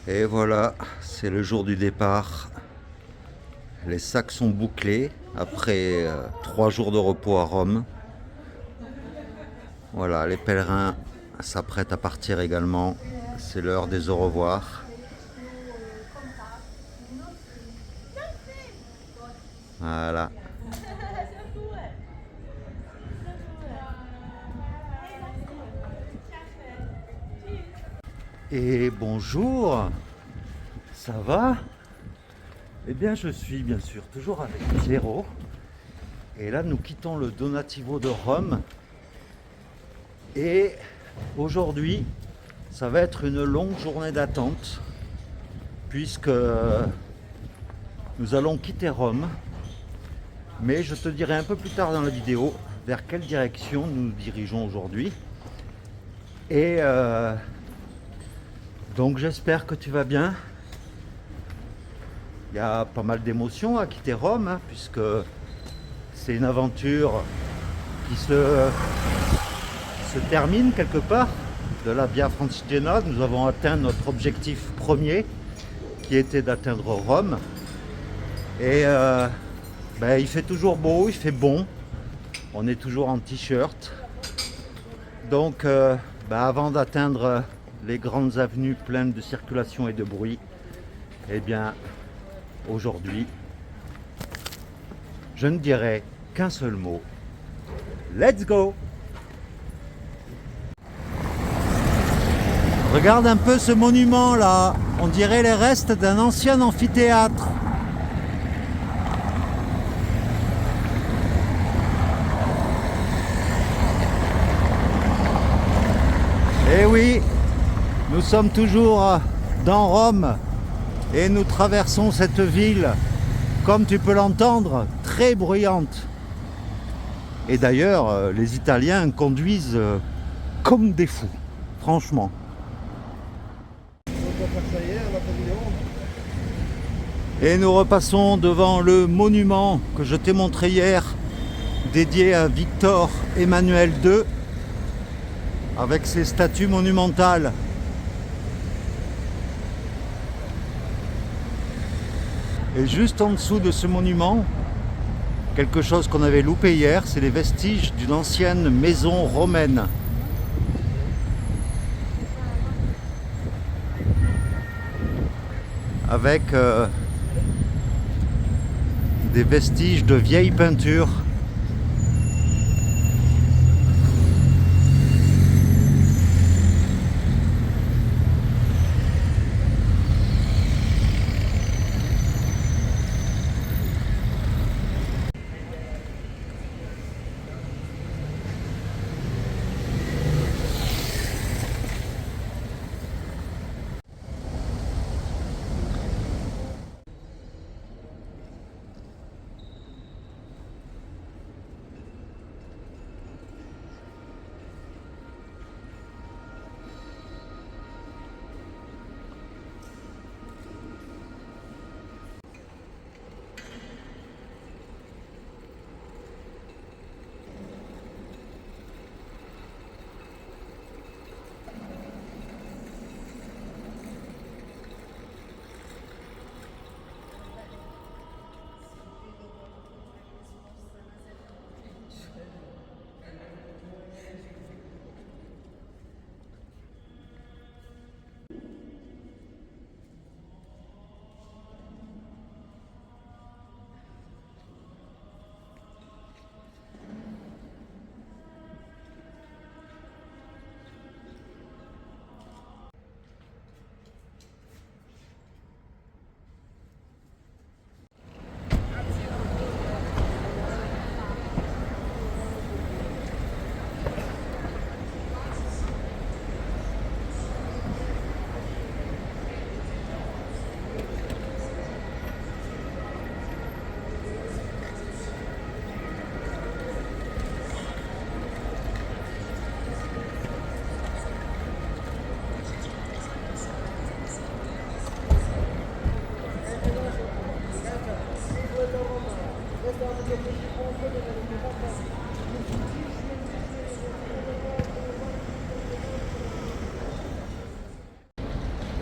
Et voilà, c'est le jour du départ. Les sacs sont bouclés après 3 jours de repos à Rome. Voilà, les pèlerins s'apprêtent à partir également. C'est l'heure des au revoir. Voilà. Et bonjour, ça va? Eh bien, je suis bien sûr toujours avec Piero. Et là, nous quittons le Donativo de Rome. Et aujourd'hui, ça va être une longue journée d'attente, puisque nous allons quitter Rome. Mais je te dirai un peu plus tard dans la vidéo vers quelle direction nous nous dirigeons aujourd'hui. Et donc j'espère que tu vas bien. Il y a pas mal d'émotions à quitter Rome, hein, puisque c'est une aventure qui se termine quelque part. De la Via Francigena, nous avons atteint notre objectif premier, qui était d'atteindre Rome. Et il fait toujours beau, il fait bon. On est toujours en t-shirt. Donc avant d'atteindre les grandes avenues pleines de circulation et de bruit, eh bien aujourd'hui, je ne dirai qu'un seul mot. Let's go! Regarde un peu ce monument là, on dirait les restes d'un ancien amphithéâtre. Eh oui, nous sommes toujours dans Rome et nous traversons cette ville, comme tu peux l'entendre, très bruyante. Et d'ailleurs, les Italiens conduisent comme des fous, franchement. Et nous repassons devant le monument que je t'ai montré hier, dédié à Victor Emmanuel II, avec ses statues monumentales. Et juste en dessous de ce monument, quelque chose qu'on avait loupé hier, c'est les vestiges d'une ancienne maison romaine. Avec des vestiges de vieilles peintures.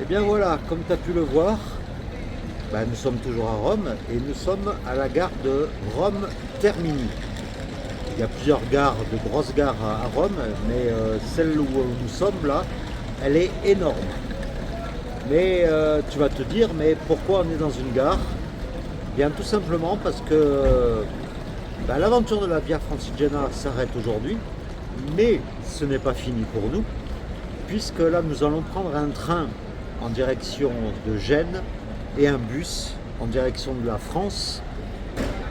Et bien voilà, comme tu as pu le voir, ben, nous sommes toujours à Rome et nous sommes à la gare de Rome Termini. Il y a plusieurs gares, de grosses gares à Rome, mais celle où nous sommes là, elle est énorme. Mais tu vas te dire, mais pourquoi on est dans une gare? Bien tout simplement parce que ben, l'aventure de la Via Francigena s'arrête aujourd'hui, mais ce n'est pas fini pour nous, puisque là nous allons prendre un train en direction de Gênes et un bus en direction de la France.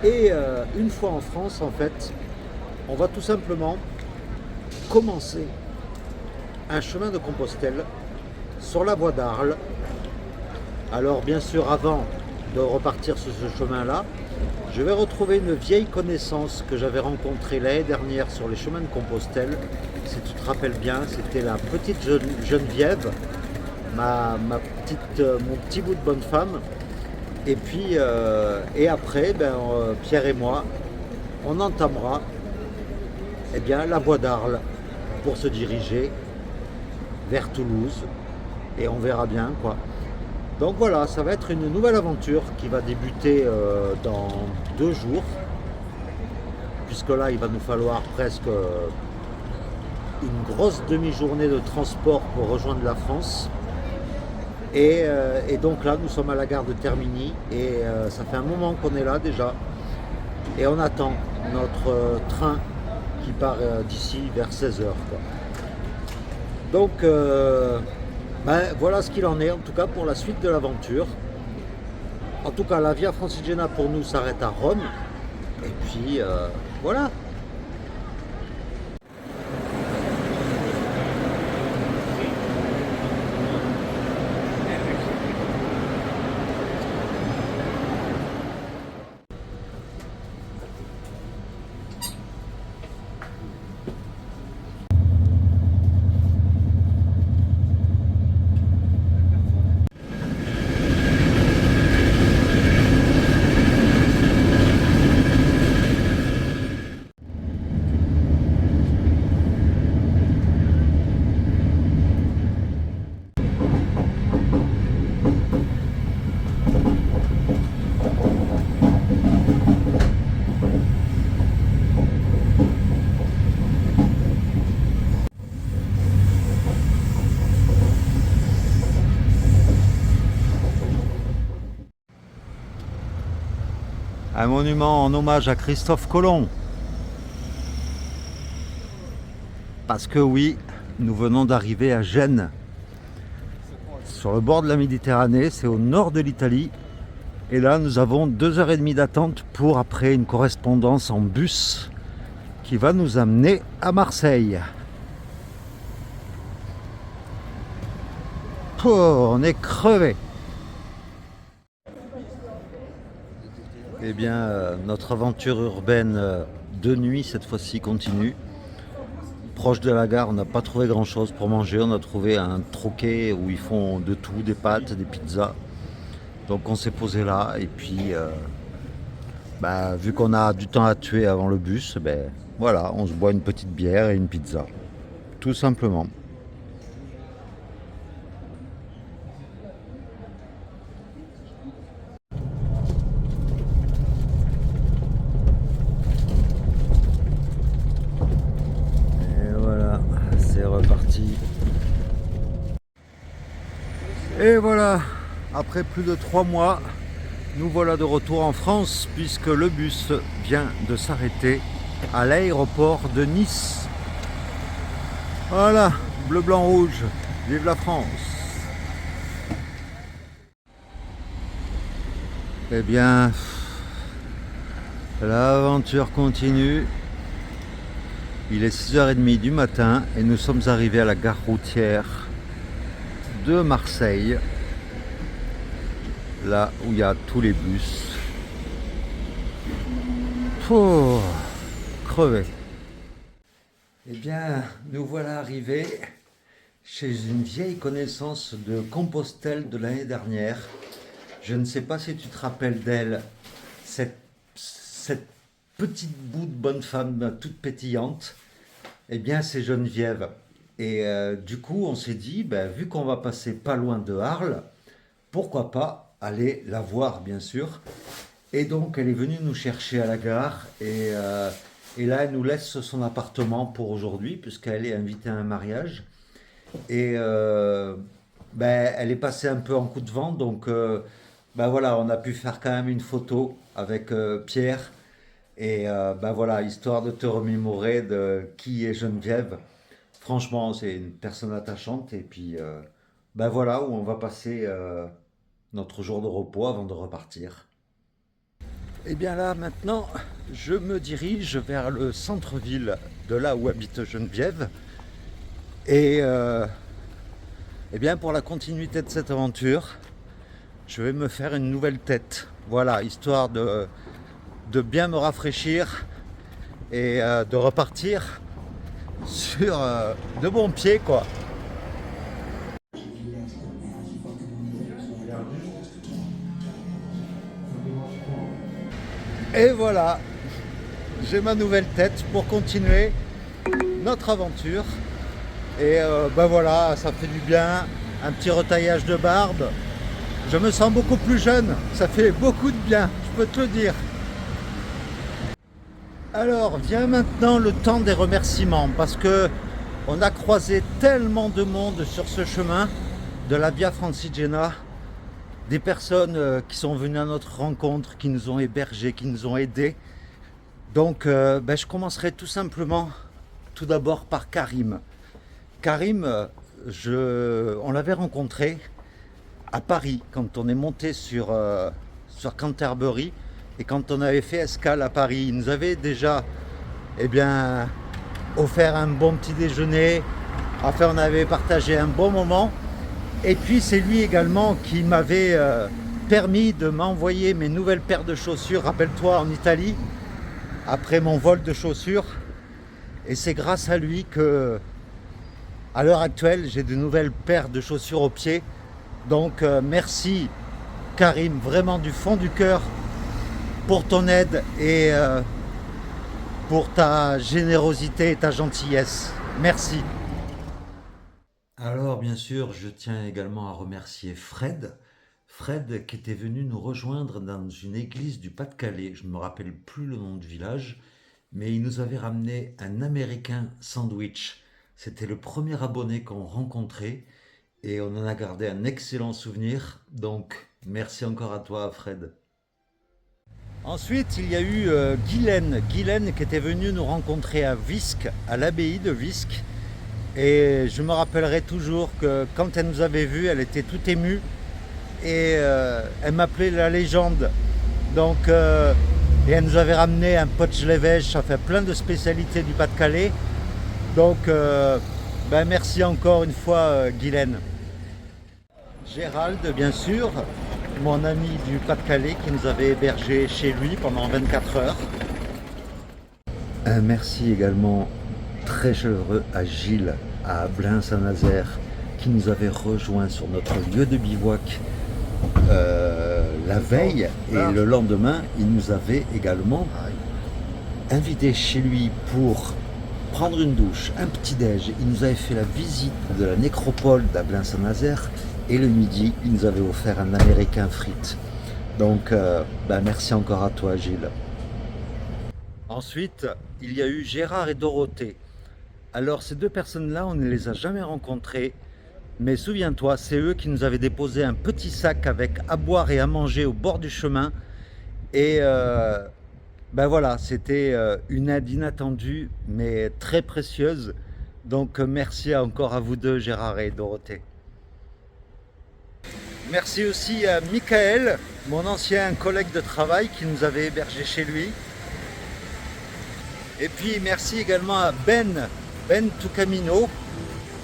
Et une fois en France, en fait, on va tout simplement commencer un chemin de Compostelle sur la voie d'Arles. Alors bien sûr, avant de repartir sur ce chemin-là, je vais retrouver une vieille connaissance que j'avais rencontrée l'année dernière sur les chemins de Compostelle. Si tu te rappelles bien, c'était la petite Geneviève, mon petit bout de bonne femme. Et puis, et après, ben, Pierre et moi, on entamera eh bien, la voie d'Arles pour se diriger vers Toulouse. Et on verra bien quoi. Donc voilà, ça va être une nouvelle aventure qui va débuter dans 2 jours. Puisque là, il va nous falloir presque une grosse demi-journée de transport pour rejoindre la France. Et donc là, nous sommes à la gare de Termini et ça fait un moment qu'on est là déjà. Et on attend notre train qui part d'ici vers 16 h. Donc ben, voilà ce qu'il en est en tout cas pour la suite de l'aventure. En tout cas, la Via Francigena pour nous s'arrête à Rome. Et puis voilà. Un monument en hommage à Christophe Colomb. Parce que oui, nous venons d'arriver à Gênes, sur le bord de la Méditerranée, c'est au nord de l'Italie. Et là, nous avons 2 h 30 d'attente pour après une correspondance en bus qui va nous amener à Marseille. Oh, on est crevé. Eh bien, notre aventure urbaine de nuit, cette fois-ci, continue. Proche de la gare, on n'a pas trouvé grand-chose pour manger. On a trouvé un troquet où ils font de tout, des pâtes, des pizzas. Donc on s'est posé là et puis, bah, vu qu'on a du temps à tuer avant le bus, ben, voilà, on se boit une petite bière et une pizza. Tout simplement. C'est reparti. Et voilà, après plus de 3 mois, nous voilà de retour en France puisque le bus vient de s'arrêter à l'aéroport de Nice. Voilà, bleu, blanc, rouge, vive la France. Eh bien, l'aventure continue. Il est 6 h 30 du matin et nous sommes arrivés à la gare routière de Marseille, là où il y a tous les bus. Oh, crevé. Eh bien, nous voilà arrivés chez une vieille connaissance de Compostelle de l'année dernière. Je ne sais pas si tu te rappelles d'elle, cette petite bout de bonne femme toute pétillante. Eh bien, c'est Geneviève. Et du coup, on s'est dit, ben, vu qu'on va passer pas loin de Arles, pourquoi pas aller la voir, bien sûr. Et donc, elle est venue nous chercher à la gare. Et là, elle nous laisse son appartement pour aujourd'hui, puisqu'elle est invitée à un mariage. Et ben, elle est passée un peu en coup de vent. Donc, ben voilà, on a pu faire quand même une photo avec Pierre. Et ben voilà, histoire de te remémorer de qui est Geneviève. Franchement, c'est une personne attachante. Et puis, ben voilà où on va passer notre jour de repos avant de repartir. Et bien là, maintenant, je me dirige vers le centre-ville de là où habite Geneviève. Et eh bien, pour la continuité de cette aventure, je vais me faire une nouvelle tête. Voilà, histoire de bien me rafraîchir et de repartir sur de bons pieds, quoi. Et voilà, j'ai ma nouvelle tête pour continuer notre aventure. Et ben voilà, ça fait du bien, un petit retaillage de barbe. Je me sens beaucoup plus jeune, ça fait beaucoup de bien, je peux te le dire. Alors, vient maintenant le temps des remerciements, parce que on a croisé tellement de monde sur ce chemin de la Via Francigena, des personnes qui sont venues à notre rencontre, qui nous ont hébergés, qui nous ont aidés. Donc, ben, je commencerai tout simplement, tout d'abord par Karim. Karim, on l'avait rencontré à Paris quand on est monté sur Canterbury et quand on avait fait escale à Paris. Il nous avait déjà eh bien, offert un bon petit déjeuner. Enfin, on avait partagé un bon moment. Et puis, c'est lui également qui m'avait permis de m'envoyer mes nouvelles paires de chaussures. Rappelle-toi, en Italie, après mon vol de chaussures. Et c'est grâce à lui que, à l'heure actuelle, j'ai de nouvelles paires de chaussures aux pieds. Donc merci Karim, vraiment du fond du cœur pour ton aide et pour ta générosité et ta gentillesse. Merci. Alors bien sûr, je tiens également à remercier Fred. Fred qui était venu nous rejoindre dans une église du Pas-de-Calais. Je ne me rappelle plus le nom du village, mais il nous avait ramené un Américain sandwich. C'était le premier abonné qu'on rencontrait et on en a gardé un excellent souvenir. Donc merci encore à toi Fred. Ensuite, il y a eu Guylaine qui était venue nous rencontrer à Visque, à l'abbaye de Visque. Et je me rappellerai toujours que quand elle nous avait vus, elle était toute émue et elle m'appelait la légende. Donc, et elle nous avait ramené un poch levège, ça fait plein de spécialités du Pas-de-Calais. Donc, ben merci encore une fois, Guylaine. Gérald, bien sûr, mon ami du Pas-de-Calais qui nous avait hébergés chez lui pendant 24 heures. Un merci également très chaleureux à Gilles, à Blain-Saint-Nazaire, qui nous avait rejoint sur notre lieu de bivouac la veille. Et le lendemain, il nous avait également invités chez lui pour prendre une douche, un petit-déj. Il nous avait fait la visite de la nécropole d'Ablain-Saint-Nazaire. Et le midi, il nous avait offert un américain frites. Donc, ben merci encore à toi, Gilles. Ensuite, il y a eu Gérard et Dorothée. Alors, ces deux personnes-là, on ne les a jamais rencontrées. Mais souviens-toi, c'est eux qui nous avaient déposé un petit sac avec à boire et à manger au bord du chemin. Et ben voilà, c'était une aide inattendue, mais très précieuse. Donc, merci encore à vous deux, Gérard et Dorothée. Merci aussi à Michael, mon ancien collègue de travail qui nous avait hébergés chez lui. Et puis merci également à Ben Tucamino,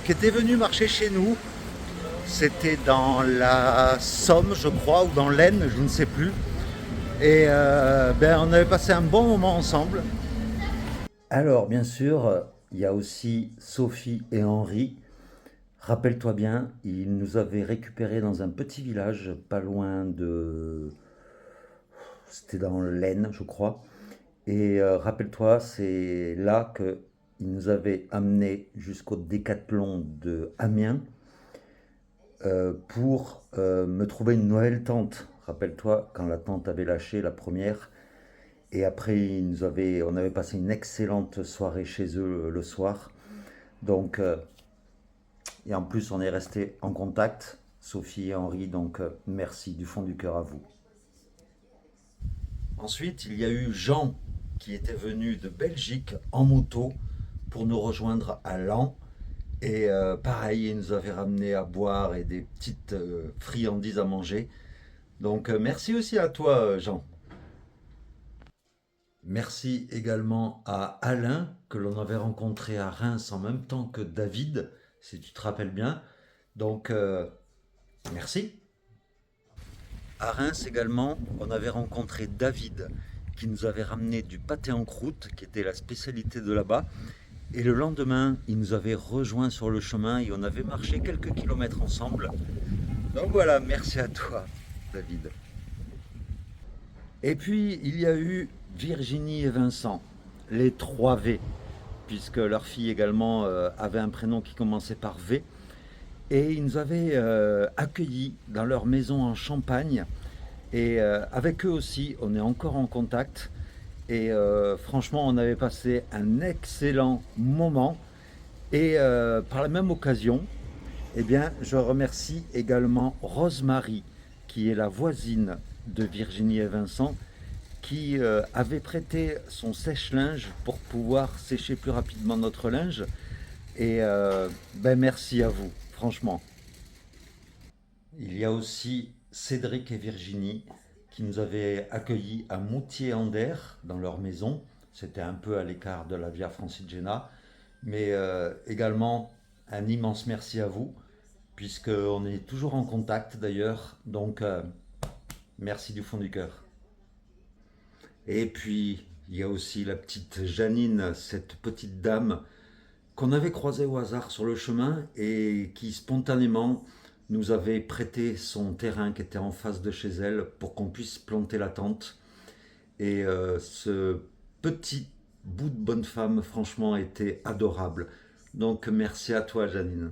qui était venu marcher chez nous. C'était dans la Somme, je crois, ou dans l'Aisne, je ne sais plus. Et ben, on avait passé un bon moment ensemble. Alors, bien sûr, il y a aussi Sophie et Henri. Rappelle-toi bien, ils nous avaient récupérés dans un petit village, pas loin de... C'était dans l'Aisne, je crois. Et rappelle-toi, c'est là que ils nous avaient amenés jusqu'au Décathlon de Amiens pour me trouver une nouvelle tente. Rappelle-toi, quand la tente avait lâché la première, et après on avait passé une excellente soirée chez eux le soir. Donc, et en plus, on est resté en contact, Sophie et Henri, donc merci du fond du cœur à vous. Ensuite, il y a eu Jean qui était venu de Belgique en moto pour nous rejoindre à Laon. Et pareil, il nous avait ramené à boire et des petites friandises à manger. Donc merci aussi à toi, Jean. Merci également à Alain, que l'on avait rencontré à Reims en même temps que David, si tu te rappelles bien. Donc merci. À Reims également, on avait rencontré David, qui nous avait ramené du pâté en croûte, qui était la spécialité de là-bas. Et le lendemain, il nous avait rejoint sur le chemin et on avait marché quelques kilomètres ensemble. Donc voilà, merci à toi, David. Et puis, il y a eu Virginie et Vincent, les 3 V, puisque leur fille également avait un prénom qui commençait par V. Et ils nous avaient accueillis dans leur maison en Champagne. Et avec eux aussi, on est encore en contact. Et franchement, on avait passé un excellent moment. Et par la même occasion, eh bien, je remercie également Rosemary, qui est la voisine de Virginie et Vincent, qui avait prêté son sèche-linge pour pouvoir sécher plus rapidement notre linge. Et ben merci à vous, franchement. Il y a aussi Cédric et Virginie qui nous avaient accueillis à Moutier-Ander dans leur maison. C'était un peu à l'écart de la Via Francigena. Mais également un immense merci à vous, puisqu'on est toujours en contact d'ailleurs. Donc merci du fond du cœur. Et puis il y a aussi la petite Janine, cette petite dame qu'on avait croisée au hasard sur le chemin et qui spontanément nous avait prêté son terrain qui était en face de chez elle pour qu'on puisse planter la tente. Et ce petit bout de bonne femme, franchement, était adorable. Donc merci à toi, Janine.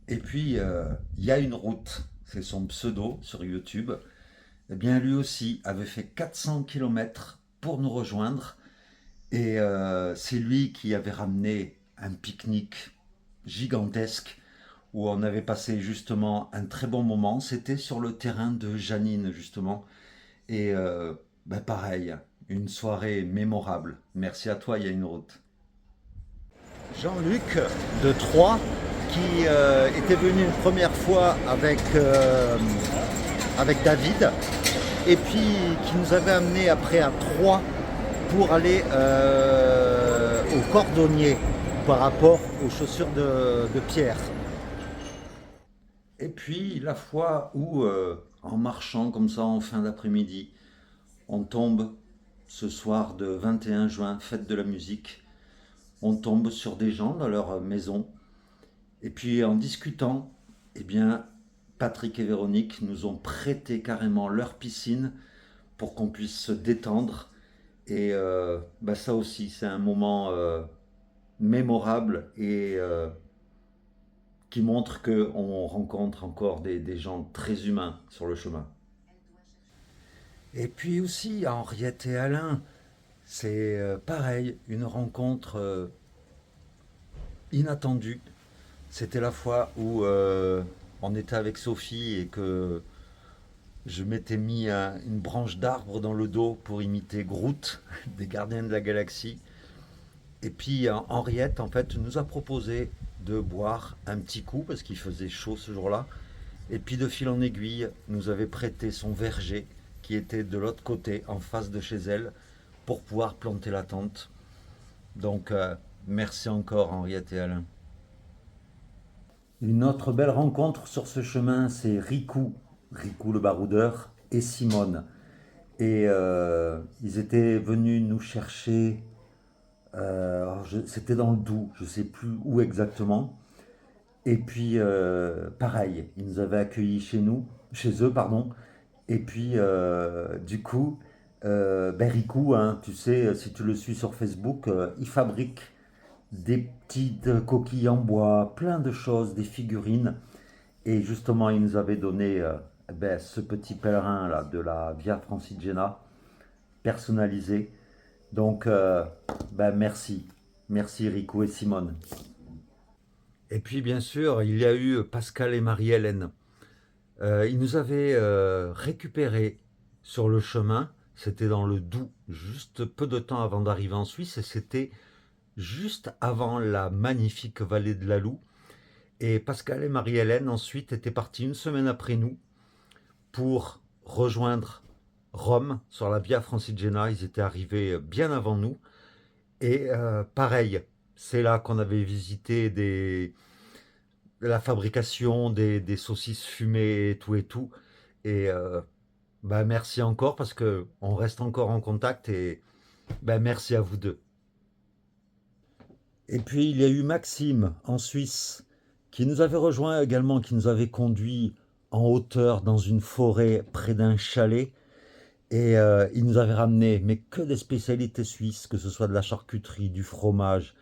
Et puis, il y a une route, c'est son pseudo sur YouTube. Eh bien, lui aussi avait fait 400 kilomètres pour nous rejoindre. Et c'est lui qui avait ramené un pique-nique gigantesque où on avait passé justement un très bon moment. C'était sur le terrain de Janine, justement. Et ben pareil, une soirée mémorable. Merci à toi, il y a une route. Jean-Luc de Troyes qui était venu une première fois avec David et puis qui nous avait amené après à Troyes pour aller au cordonnier par rapport aux chaussures de pierre. Et puis la fois où, en marchant comme ça en fin d'après-midi, on tombe ce soir de 21 juin, fête de la musique, on tombe sur des gens dans leur maison. Et puis en discutant, eh bien, Patrick et Véronique nous ont prêté carrément leur piscine pour qu'on puisse se détendre. Et bah ça aussi, c'est un moment mémorable et qui montre qu'on rencontre encore des gens très humains sur le chemin. Et puis aussi, Henriette et Alain, c'est pareil, une rencontre inattendue. C'était la fois où on était avec Sophie et que je m'étais mis une branche d'arbre dans le dos pour imiter Groot des Gardiens de la Galaxie. Et puis Henriette, en fait, nous a proposé de boire un petit coup parce qu'il faisait chaud ce jour-là. Et puis de fil en aiguille, nous avait prêté son verger qui était de l'autre côté, en face de chez elle, pour pouvoir planter la tente. Donc merci encore Henriette et Alain. Une autre belle rencontre sur ce chemin, c'est Rico le baroudeur et Simone. Et ils étaient venus nous chercher, c'était dans le Doubs, je ne sais plus où exactement. Et puis pareil, ils nous avaient accueillis chez eux, pardon. Et puis du coup, Riku, hein, tu sais, si tu le suis sur Facebook, il fabrique des petites coquilles en bois, plein de choses, des figurines. Et justement, il nous avait donné ce petit pèlerin là de la Via Francigena personnalisé. Donc, merci. Merci Rico et Simone. Et puis, bien sûr, il y a eu Pascal et Marie-Hélène. Ils nous avaient récupérés sur le chemin. C'était dans le Doubs, juste peu de temps avant d'arriver en Suisse. Et c'était juste avant la magnifique vallée de la Loue. Et Pascal et Marie-Hélène, ensuite, étaient partis une semaine après nous pour rejoindre Rome sur la Via Francigena. Ils étaient arrivés bien avant nous. Et pareil, c'est là qu'on avait visité la fabrication des saucisses fumées et tout et tout. Et merci encore parce que on reste encore en contact et merci à vous deux. Et puis il y a eu Maxime en Suisse qui nous avait rejoint également, qui nous avait conduit en hauteur dans une forêt près d'un chalet. Et il nous avait ramené, mais que des spécialités suisses, que ce soit de la charcuterie, du fromage.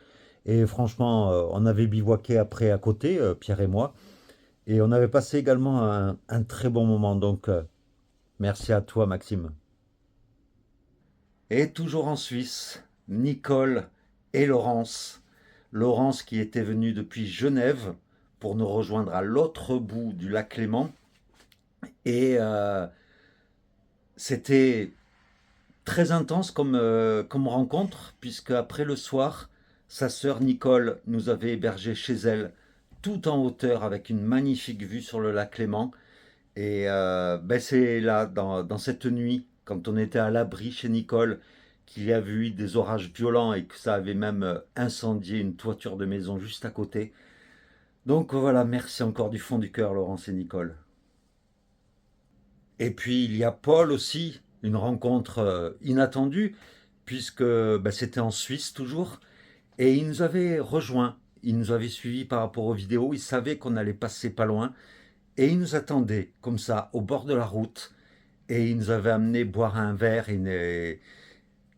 Et franchement, on avait bivouaqué après à côté, Pierre et moi. Et on avait passé également un très bon moment. Donc, merci à toi, Maxime. Et toujours en Suisse, Nicole et Laurence. Laurence qui était venue depuis Genève pour nous rejoindre à l'autre bout du lac Léman. Et c'était très intense comme rencontre, puisque après le soir, sa sœur Nicole nous avait hébergés chez elle, tout en hauteur, avec une magnifique vue sur le lac Léman. Et c'est là, dans cette nuit, quand on était à l'abri chez Nicole, qu'il y avait eu des orages violents et que ça avait même incendié une toiture de maison juste à côté. Donc voilà, merci encore du fond du cœur, Laurence et Nicole. Et puis il y a Paul aussi, une rencontre inattendue, puisque c'était en Suisse toujours, et il nous avait rejoint, il nous avait suivis par rapport aux vidéos, il savait qu'on allait passer pas loin, et il nous attendait comme ça au bord de la route, et il nous avait amené boire un verre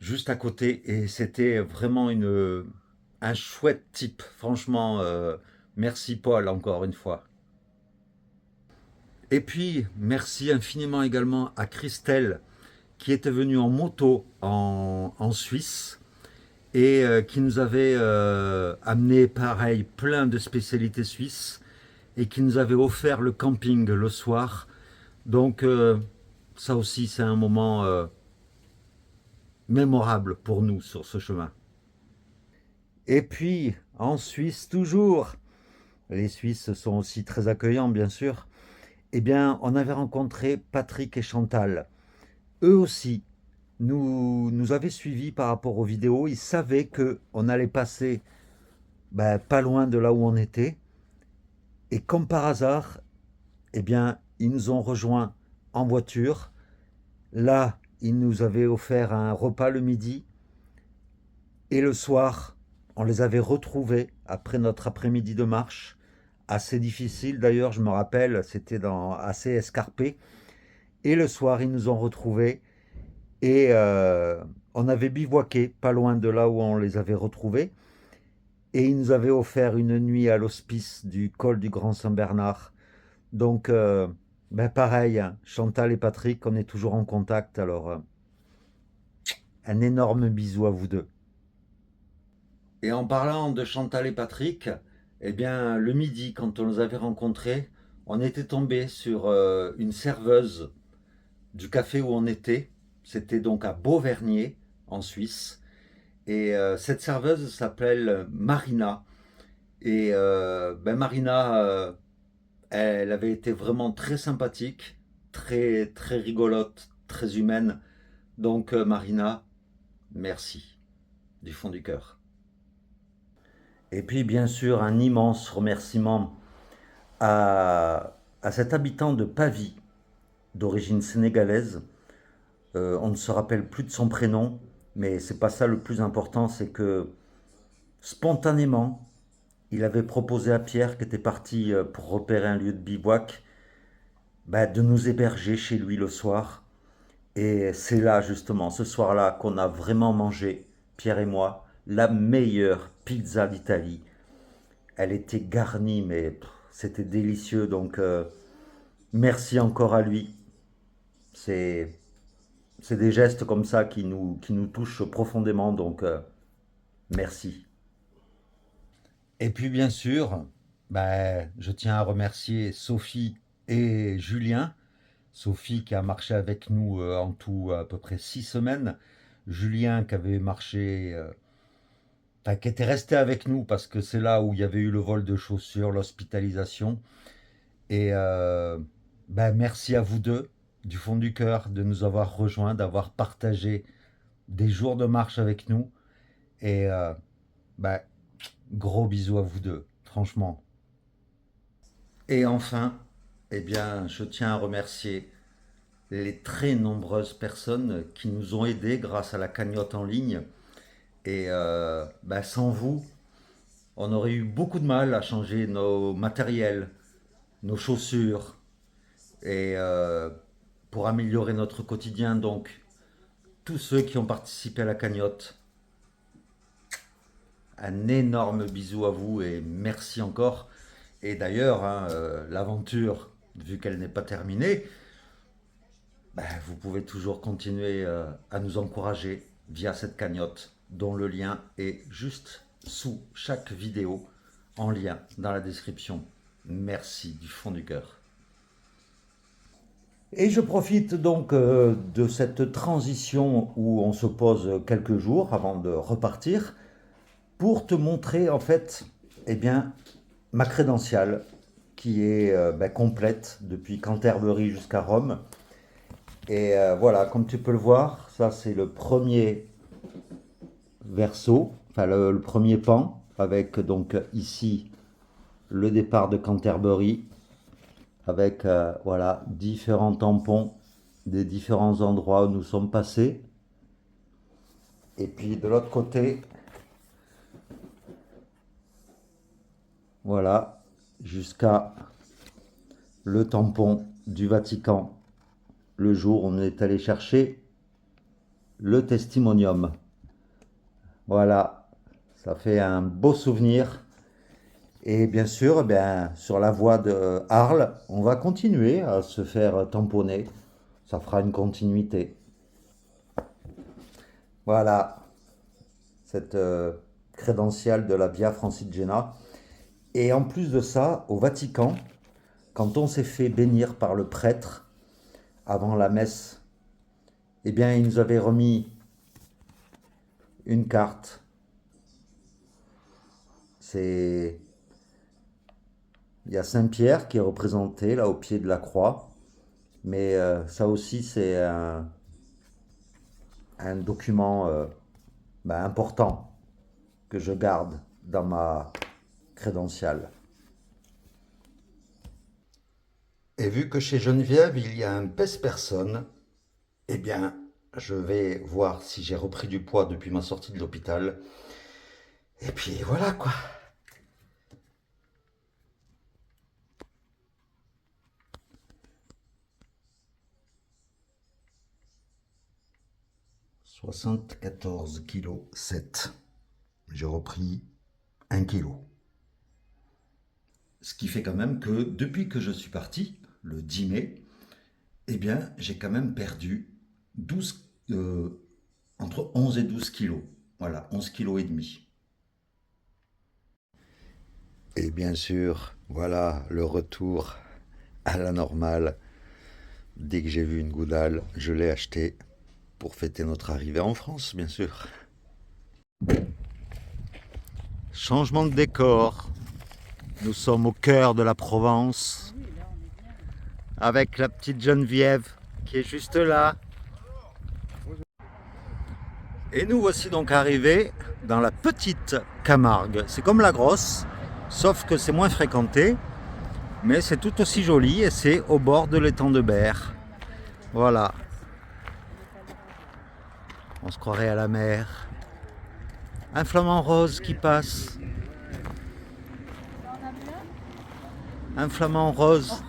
juste à côté, et c'était vraiment un chouette type, franchement, merci Paul encore une fois. Et puis merci infiniment également à Christelle, qui était venu en moto en Suisse et qui nous avait amené pareil plein de spécialités suisses et qui nous avait offert le camping le soir. Donc ça aussi c'est un moment mémorable pour nous sur ce chemin. Et puis en Suisse toujours, les Suisses sont aussi très accueillants bien sûr, eh bien on avait rencontré Patrick et Chantal. Eux aussi nous avaient suivis par rapport aux vidéos. Ils savaient qu'on allait passer pas loin de là où on était. Et comme par hasard, eh bien, ils nous ont rejoints en voiture. Là, ils nous avaient offert un repas le midi. Et le soir, on les avait retrouvés après notre après-midi de marche. Assez difficile d'ailleurs, je me rappelle, c'était assez escarpé. Et le soir, ils nous ont retrouvés. Et on avait bivouaqué pas loin de là où on les avait retrouvés. Et ils nous avaient offert une nuit à l'hospice du col du Grand Saint-Bernard. Donc, pareil, hein, Chantal et Patrick, on est toujours en contact. Alors, un énorme bisou à vous deux. Et en parlant de Chantal et Patrick, eh bien, le midi, quand on les avait rencontrés, on était tombé sur une serveuse du café où on était. C'était donc à Beauvernier, en Suisse. Et cette serveuse s'appelle Marina. Et Marina, elle avait été vraiment très sympathique, très, très rigolote, très humaine. Donc Marina, merci, du fond du cœur. Et puis bien sûr, un immense remerciement à cet habitant de Pavie, d'origine sénégalaise. On ne se rappelle plus de son prénom, mais c'est pas ça le plus important, c'est que spontanément, il avait proposé à Pierre, qui était parti pour repérer un lieu de bivouac, de nous héberger chez lui le soir. Et c'est là justement, ce soir-là, qu'on a vraiment mangé, Pierre et moi, la meilleure pizza d'Italie. Elle était garnie, mais c'était délicieux. Donc merci encore à lui. C'est c'est des gestes comme ça qui nous touchent profondément. Donc merci. Et puis bien sûr, ben, je tiens à remercier Sophie et Julien. Sophie qui a marché avec nous en tout à peu près 6 semaines. Julien qui avait marché, enfin, qui était resté avec nous parce que c'est là où il y avait eu le vol de chaussures, l'hospitalisation. Et ben, merci à vous deux du fond du cœur de nous avoir rejoints, d'avoir partagé des jours de marche avec nous. Et ben, gros bisous à vous deux, franchement. Et enfin, eh bien, je tiens à remercier les très nombreuses personnes qui nous ont aidés grâce à la cagnotte en ligne. Et bah, sans vous, on aurait eu beaucoup de mal à changer nos matériels, nos chaussures, et pour améliorer notre quotidien. Donc, tous ceux qui ont participé à la cagnotte, un énorme bisou à vous et merci encore. Et d'ailleurs, hein, l'aventure, vu qu'elle n'est pas terminée, ben, vous pouvez toujours continuer à nous encourager via cette cagnotte dont le lien est juste sous chaque vidéo en lien dans la description. Merci du fond du cœur. Et je profite donc de cette transition où on se pose quelques jours avant de repartir pour te montrer en fait eh bien, ma crédentiale qui est ben, complète depuis Canterbury jusqu'à Rome. Et voilà, comme tu peux le voir, ça c'est le premier verso, enfin le premier pan, avec donc ici le départ de Canterbury, avec voilà différents tampons des différents endroits où nous sommes passés. Et puis de l'autre côté, voilà, jusqu'à le tampon du Vatican, le jour où on est allé chercher le testimonium. Voilà, ça fait un beau souvenir. Et bien sûr, bien, sur la voie de Arles, on va continuer à se faire tamponner. Ça fera une continuité. Voilà, cette crédentiale de la Via Francigena. Et en plus de ça, au Vatican, quand on s'est fait bénir par le prêtre avant la messe, eh bien, il nous avait remis une carte. C'est... Il y a Saint-Pierre qui est représenté là au pied de la croix, mais ça aussi c'est un document ben, important que je garde dans ma crédentiale. Et vu que chez Geneviève il y a un pèse-personne, eh bien je vais voir si j'ai repris du poids depuis ma sortie de l'hôpital. Et puis voilà quoi. « 74,7 kg. J'ai repris 1 kg. Ce qui fait quand même que depuis que je suis parti, le 10 mai, eh bien, j'ai quand même perdu 12, entre 11 et 12 kilos. Voilà, 11 kilos et demi. Et bien sûr, voilà le retour à la normale. Dès que j'ai vu une goudale, je l'ai acheté pour fêter notre arrivée en France, bien sûr. Changement de décor. Nous sommes au cœur de la Provence, avec la petite Geneviève qui est juste là. Et nous voici donc arrivés dans la petite Camargue. C'est comme la grosse, sauf que c'est moins fréquenté, mais c'est tout aussi joli et c'est au bord de l'étang de Berre. Voilà. On se croirait à la mer. Un flamant rose qui passe. Un flamant rose.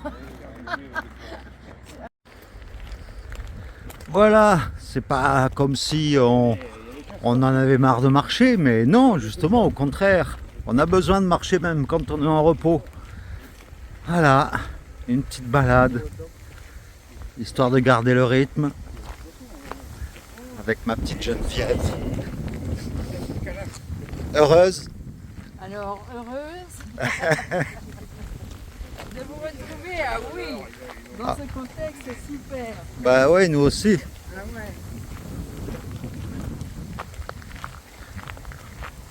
Voilà, c'est pas comme si on en avait marre de marcher, mais non, justement, au contraire. On a besoin de marcher même quand on est en repos. Voilà, une petite balade, histoire de garder le rythme, avec ma petite Geneviève. Heureuse? Alors, heureuse de vous retrouver, ah oui, dans ce contexte, c'est super. Bah ouais, nous aussi. Ah ouais.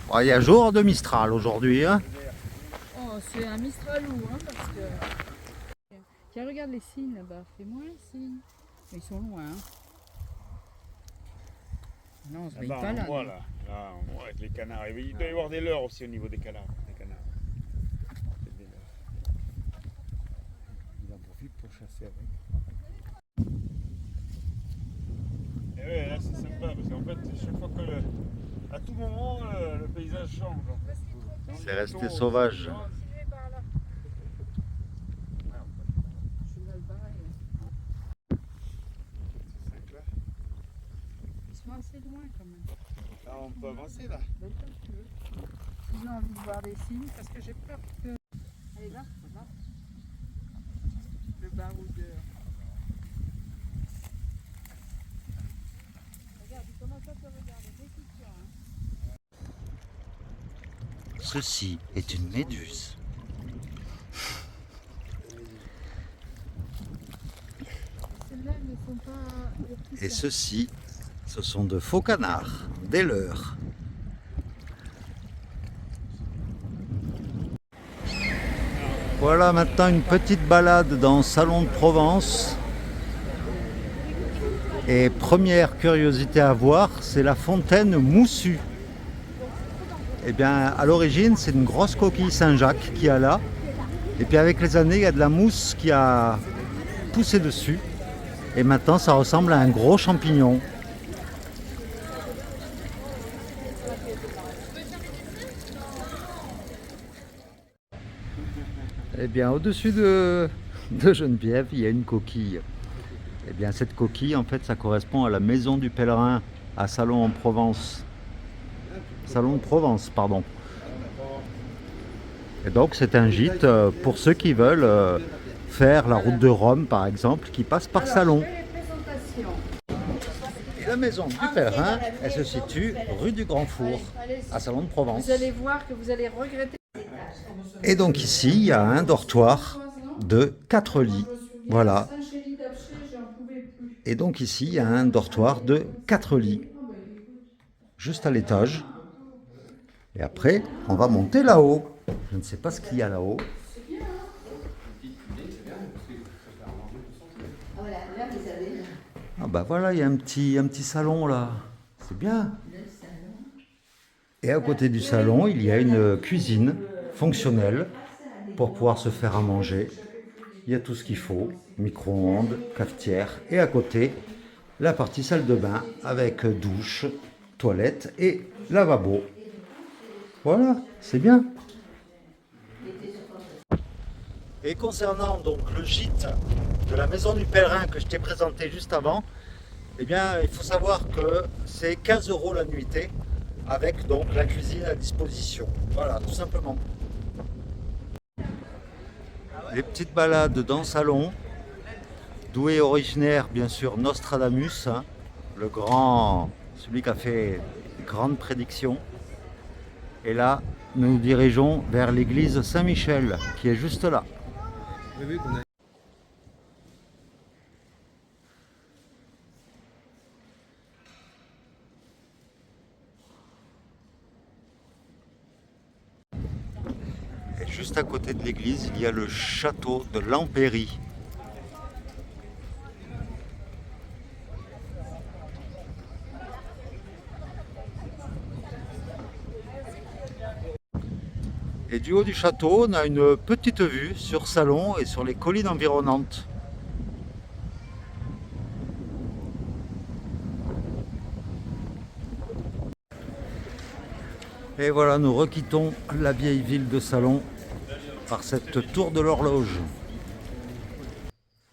Bon, il y a jour de Mistral aujourd'hui, hein. Oh, c'est un Mistralou, hein, parce que... Tiens, regarde les signes là-bas, fais-moi les signes. Ils sont loin, hein. Non, on se met pas là. Voilà, là, on voit avec les canards. Il doit y avoir des leurres aussi au niveau des canards. Il en profite pour chasser avec. Et ouais, là c'est sympa parce qu'en fait, chaque fois que à tout moment, le paysage change. C'est resté sauvage. Continuez par là. Cheval pareil. Ils sont assez loin quand même. Là, on peut avancer là. Ben, comme tu veux. Si j'ai envie de voir des signes, parce que j'ai peur que... Allez, va, va. Le baroudeur. Regarde, il commence à te regarder. Écoute-toi, hein. Ceci est une méduse. Celles-là, elles ne sont pas... Et ceci, ce sont de faux canards, des leurres. Voilà maintenant une petite balade dans Salon de Provence. Et première curiosité à voir, c'est la fontaine Moussu. Eh bien, à l'origine, c'est une grosse coquille Saint-Jacques qu'il y a là. Et puis avec les années, il y a de la mousse qui a poussé dessus. Et maintenant, ça ressemble à un gros champignon. Eh bien, au-dessus de Geneviève, il y a une coquille. Eh bien, cette coquille, en fait, ça correspond à la maison du pèlerin à Salon en Provence. Salon de Provence, pardon. Et donc, c'est un gîte pour ceux qui veulent faire la route de Rome, par exemple, qui passe par Salon. Et la maison du pèlerin, elle se situe rue du Grand Four, à Salon de Provence. Vous allez voir que vous allez regretter. Et donc ici, il y a un dortoir de 4 lits. Voilà. Et donc ici, il y a un dortoir de 4 lits, juste à l'étage. Et après, on va monter là-haut. Je ne sais pas ce qu'il y a là-haut. Ah bah voilà, il y a un petit salon là. C'est bien. Et à côté du salon, il y a une cuisine fonctionnelle pour pouvoir se faire à manger. Il y a tout ce qu'il faut, micro-ondes, cafetière. Et à côté, la partie salle de bain avec douche, toilette et lavabo. Voilà, c'est bien. Et concernant donc le gîte de la maison du pèlerin que je t'ai présenté juste avant, eh bien, il faut savoir que c'est 15 € la nuitée avec donc la cuisine à disposition. Voilà, tout simplement. Les petites balades dans le salon, d'où est originaire bien sûr Nostradamus, hein, le grand, celui qui a fait de grandes prédictions. Et là, nous nous dirigeons vers l'église Saint-Michel, qui est juste là. Et juste à côté de l'église, il y a le château de Lampéry. Et du haut du château, on a une petite vue sur Salon et sur les collines environnantes. Et voilà, nous requittons la vieille ville de Salon par cette tour de l'horloge.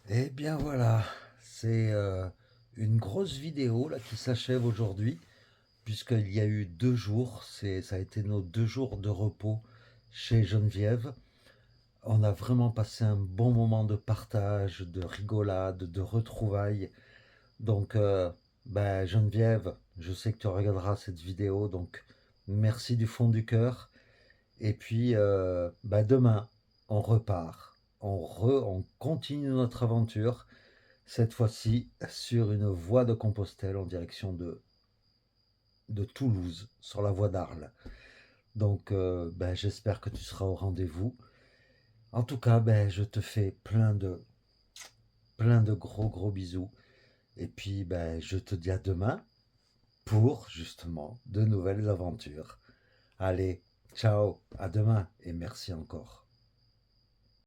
Et bien voilà, c'est une grosse vidéo là qui s'achève aujourd'hui, puisqu'il y a eu 2 jours, ça a été nos 2 jours de repos chez Geneviève. On a vraiment passé un bon moment de partage, de rigolade, de retrouvailles. Donc, ben, Geneviève, je sais que tu regarderas cette vidéo, donc merci du fond du cœur. Et puis, ben, demain, on repart. On continue notre aventure, cette fois-ci sur une voie de Compostelle en direction de Toulouse, sur la voie d'Arles. Donc, ben, j'espère que tu seras au rendez-vous. En tout cas, ben, je te fais plein de gros bisous. Et puis, ben, je te dis à demain pour justement de nouvelles aventures. Allez, ciao, à demain et merci encore.